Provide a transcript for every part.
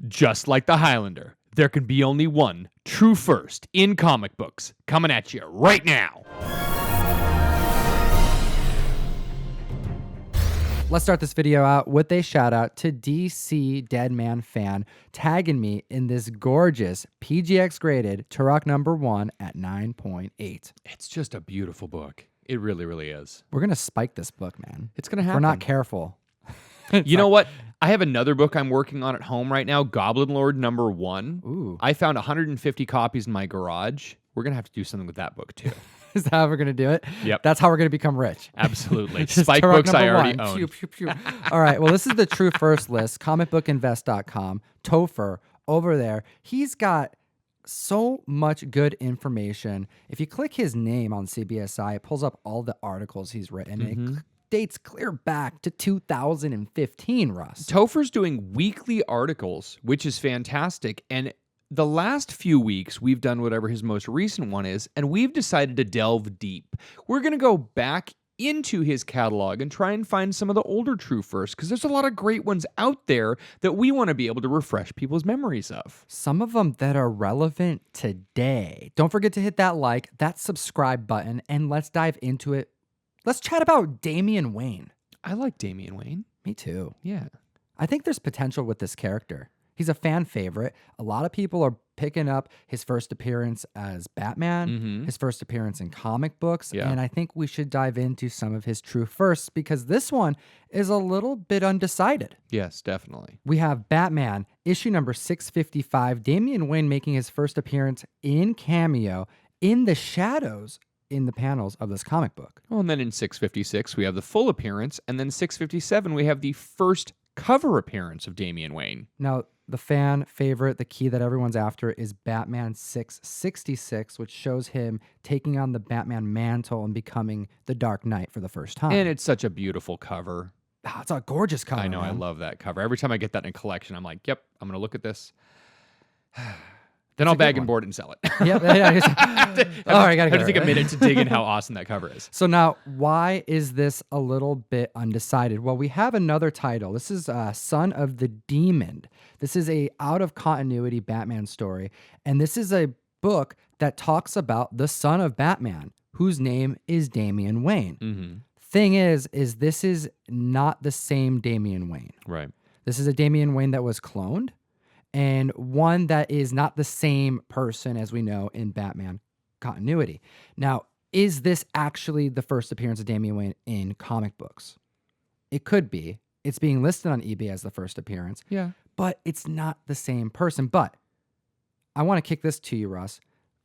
Just like the Highlander, there can be only one true first in comic books, coming at you right now. Let's start this video out with a shout out to DC Deadman Fan tagging me in this gorgeous PGX graded Turok #1 at 9.8. It's just a beautiful book. It really, really is. We're going to spike this book, man. It's going to If happen. we're not careful. You know what? I have another book I'm working on at home right now, Goblin Lord #1. Ooh. I found 150 copies in my garage. We're going to have to do something with that book too. Is that how we're going to do it? Yep. That's how we're going to become rich. Absolutely. Just Spike Turok books I already #1. own. Pew, pew, pew. All right. Well, this is the true first list. Comicbookinvest.com. Topher over there. He's got so much good information. If you click his name on CBSI, it pulls up all the articles he's written. It dates clear back to 2015, Russ. Topher's doing weekly articles, which is fantastic. And the last few weeks, we've done whatever his most recent one is, and we've decided to delve deep. We're going to go back into his catalog and try and find some of the older True First, because there's a lot of great ones out there that we want to be able to refresh people's memories of. Some of them that are relevant today. Don't forget to hit that like, that subscribe button, and let's dive into it. Let's chat about Damian Wayne. I like Damian Wayne. Me too. Yeah. I think there's potential with this character. He's a fan favorite. A lot of people are picking up his first appearance as Batman, his first appearance in comic books, and I think we should dive into some of his true firsts because this one is a little bit undecided. Yes, definitely. We have Batman, issue number 655, Damian Wayne making his first appearance in cameo in the shadows in the panels of this comic book. Well, and then in 656, we have the full appearance, and then 657, we have the first cover appearance of Damian Wayne. Now, the fan favorite, the key that everyone's after is Batman 666, which shows him taking on the Batman mantle and becoming the Dark Knight for the first time. And it's such a beautiful cover. Oh, it's a gorgeous cover. I know, man. I love that cover. Every time I get that in a collection, I'm like, yep, I'm going to look at this. Then I'll bag and board and sell it. Yep. All right, I gotta I have to take a minute to dig in how awesome that cover is. So now, why is this a little bit undecided? Well, we have another title. This is Son of the Demon. This is a out-of-continuity Batman story, and this is a book that talks about the son of Batman, whose name is Damian Wayne. Thing is this is not the same Damian Wayne. Right. This is a Damian Wayne that was cloned, and one that is not the same person as we know in Batman continuity. Now, is this actually the first appearance of Damian Wayne in comic books? It could be. It's being listed on eBay as the first appearance. Yeah. But it's not the same person. But I want to kick this to you, Russ.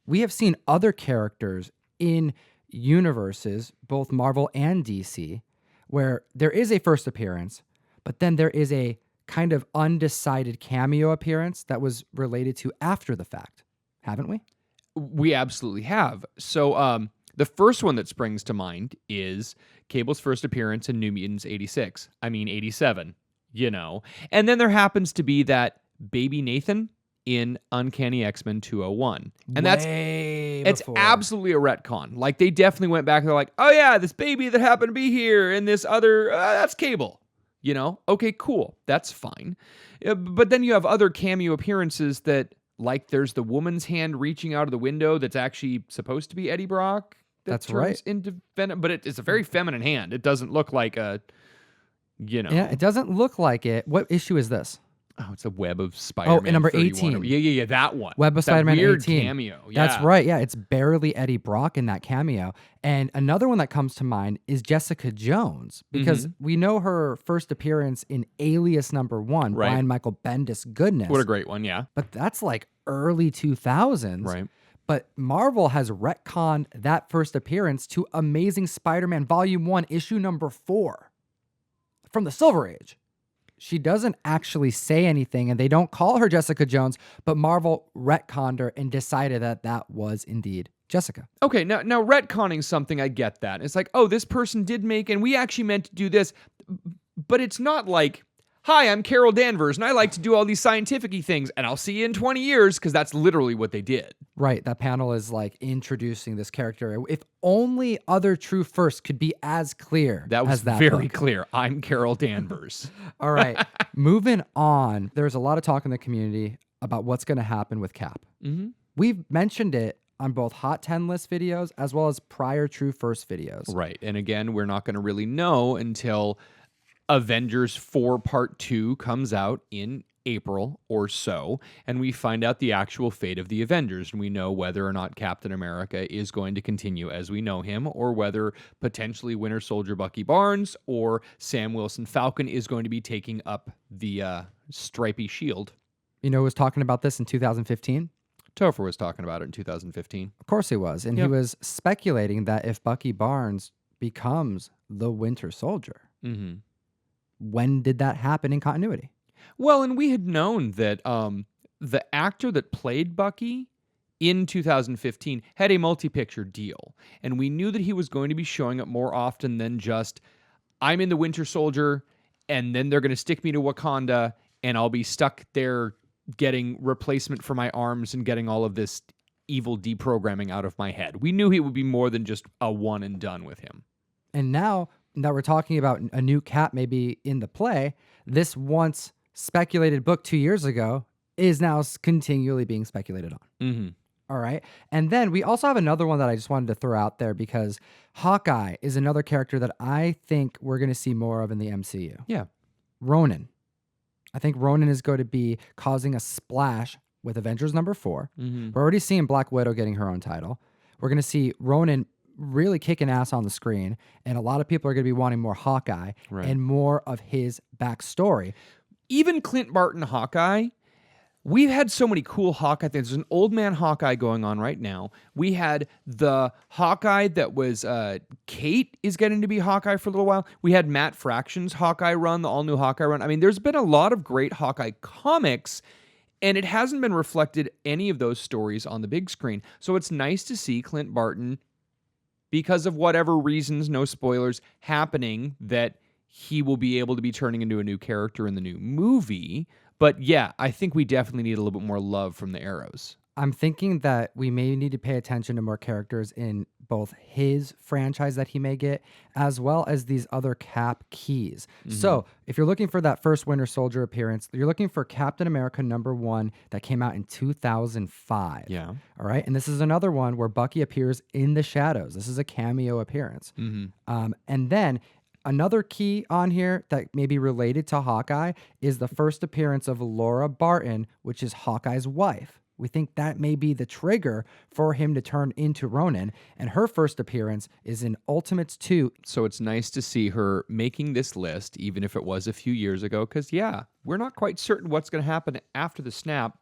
We have seen other characters in universes, both Marvel and DC, where there is a first appearance, but then there is a kind of undecided cameo appearance that was related to after the fact. Haven't we? We absolutely have. So the first one that springs to mind is Cable's first appearance in New Mutants 87, you know. And then there happens to be that baby Nathan in Uncanny X-Men 201. And it's absolutely a retcon. Like, they definitely went back and they're like, oh yeah, this baby that happened to be here and this other, that's Cable. You know, okay, cool. That's fine. But then you have other cameo appearances that, like, there's the woman's hand reaching out of the window that's actually supposed to be Eddie Brock. That's turns right. Into Venom, but it's a very feminine hand. It doesn't look like a, you know. Yeah, it doesn't look like it. What issue is this? Oh, it's a Web of Spider-Man. and number 31. 18. Yeah, that one. Web of That Spider-Man weird 18. cameo. Yeah. That's right. Yeah, it's barely Eddie Brock in that cameo. And another one that comes to mind is Jessica Jones, because we know her first appearance in Alias #1, Right. Brian Michael Bendis goodness. What a great one, yeah. But that's like early 2000s. Right. But Marvel has retconned that first appearance to Amazing Spider-Man Volume 1, issue number 4 from the Silver Age. She doesn't actually say anything, and they don't call her Jessica Jones, but Marvel retconned her and decided that that was indeed Jessica. Okay, now retconning something, I get that. It's like, oh, this person did make, and we actually meant to do this. But it's not like, Hi, I'm Carol Danvers, and I like to do all these scientific-y things, and I'll see you in 20 years, because that's literally what they did. Right. That panel is like introducing this character. If only Other True First could be as clear That was as that very book. clear. I'm Carol Danvers. All right. Moving on. There's a lot of talk in the community about what's going to happen with Cap. Mm-hmm. We've mentioned it on both Hot 10 list videos as well as prior True First videos. Right. And again, we're not going to really know until Avengers 4 Part 2 comes out in April or so, and we find out the actual fate of the Avengers, and we know whether or not Captain America is going to continue as we know him, or whether potentially Winter Soldier Bucky Barnes or Sam Wilson Falcon is going to be taking up the stripy shield. You know who was talking about this in 2015? Topher was talking about it in 2015. Of course he was. And he was speculating that if Bucky Barnes becomes the Winter Soldier, Mm-hmm. when did that happen in continuity? Well, and we had known that the actor that played Bucky in 2015 had a multi-picture deal. And we knew that he was going to be showing up more often than just, I'm in the Winter Soldier, and then they're going to stick me to Wakanda, and I'll be stuck there getting replacement for my arms and getting all of this evil deprogramming out of my head. We knew he would be more than just a one and done with him. And now that we're talking about a new Cap maybe in the play, this once speculated book 2 years ago is now continually being speculated on. Mm-hmm. All right. And then we also have another one that I just wanted to throw out there because Hawkeye is another character that I think we're going to see more of in the MCU. Yeah. Ronan. I think Ronan is going to be causing a splash with Avengers number 4. Mm-hmm. We're already seeing Black Widow getting her own title. We're going to see Ronan really kicking ass on the screen, and a lot of people are going to be wanting more Hawkeye and more of his backstory. Even Clint Barton Hawkeye, we've had so many cool Hawkeye things. There's an old man Hawkeye going on right now. We had the Hawkeye that was Kate is getting to be Hawkeye for a little while. We had Matt Fraction's Hawkeye run, the all-new Hawkeye run. I mean, there's been a lot of great Hawkeye comics, and it hasn't been reflected any of those stories on the big screen. So it's nice to see Clint Barton, because of whatever reasons, no spoilers, happening, that he will be able to be turning into a new character in the new movie. But yeah, I think we definitely need a little bit more love from the Arrows. I'm thinking that we may need to pay attention to more characters in both his franchise that he may get, as well as these other Cap keys. Mm-hmm. So if you're looking for that first Winter Soldier appearance, you're looking for Captain America #1 that came out in 2005. Yeah. All right. And this is another one where Bucky appears in the shadows. This is a cameo appearance. Mm-hmm. And then another key on here that may be related to Hawkeye is the first appearance of Laura Barton, which is Hawkeye's wife. We think that may be the trigger for him to turn into Ronan. And her first appearance is in Ultimates 2. So it's nice to see her making this list, even if it was a few years ago, because, yeah, we're not quite certain what's going to happen after the snap,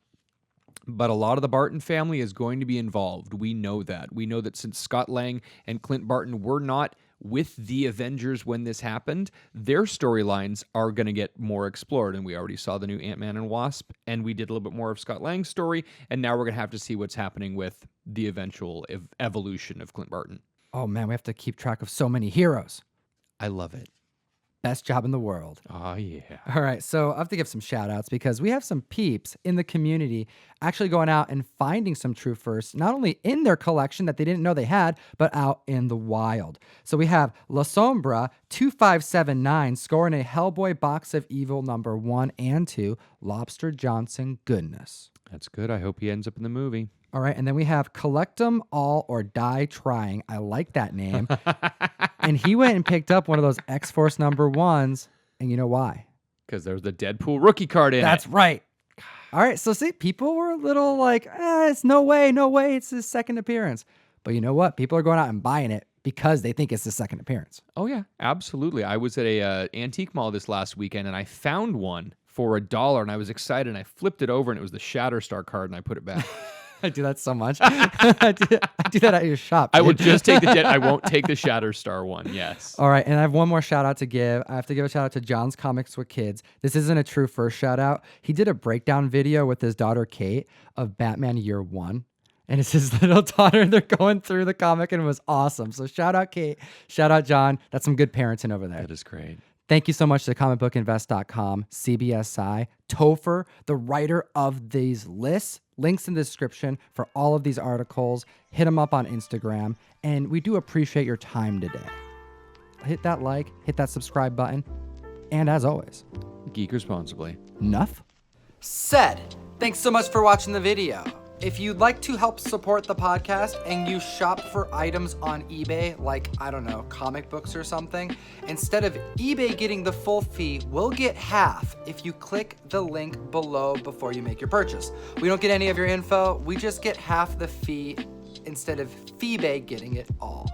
but a lot of the Barton family is going to be involved. We know that. We know that since Scott Lang and Clint Barton were not with the Avengers when this happened, their storylines are going to get more explored. And we already saw the new Ant-Man and Wasp, and we did a little bit more of Scott Lang's story, and now we're going to have to see what's happening with the eventual evolution of Clint Barton. Oh man, we have to keep track of so many heroes. I love it. Best job in the world. Oh, yeah. All right, so I have to give some shout outs because we have some peeps in the community actually going out and finding some True Firsts, not only in their collection that they didn't know they had, but out in the wild. So we have La Sombra 2579 scoring a Hellboy Box of Evil #1 and 2, Lobster Johnson goodness. That's good. I hope he ends up in the movie. All right, and then we have Collect 'em All or Die Trying. I like that name. And he went and picked up one of those X-Force #1s, and you know why? Because there's the Deadpool rookie card in That's it. right. All right, so see, people were a little like, it's no way, it's his second appearance. But you know what? People are going out and buying it because they think it's his second appearance. Oh, yeah, absolutely. I was at a antique mall this last weekend, and I found one for $1, and I was excited, and I flipped it over, and it was the Shatterstar card, and I put it back. I do that so much. I do that at your shop. I will dude. just take I won't take the Shatterstar one, yes. All right, and I have one more shout out to give. I have to give a shout out to John's Comics with Kids. This isn't a True First shout out. He did a breakdown video with his daughter Kate of Batman Year One. And it's his little daughter. They're going through the comic and it was awesome. So shout out Kate. Shout out John. That's some good parenting over there. That is great. Thank you so much to comicbookinvest.com, CBSI, Topher, the writer of these lists. Links in the description for all of these articles. Hit them up on Instagram. And we do appreciate your time today. Hit that like, hit that subscribe button. And as always, Geek responsibly. enough said. Thanks so much for watching the video. If you'd like to help support the podcast and you shop for items on eBay, like, I don't know, comic books or something, instead of eBay getting the full fee, we'll get half if you click the link below before you make your purchase. We don't get any of your info, we just get half the fee instead of eBay getting it all.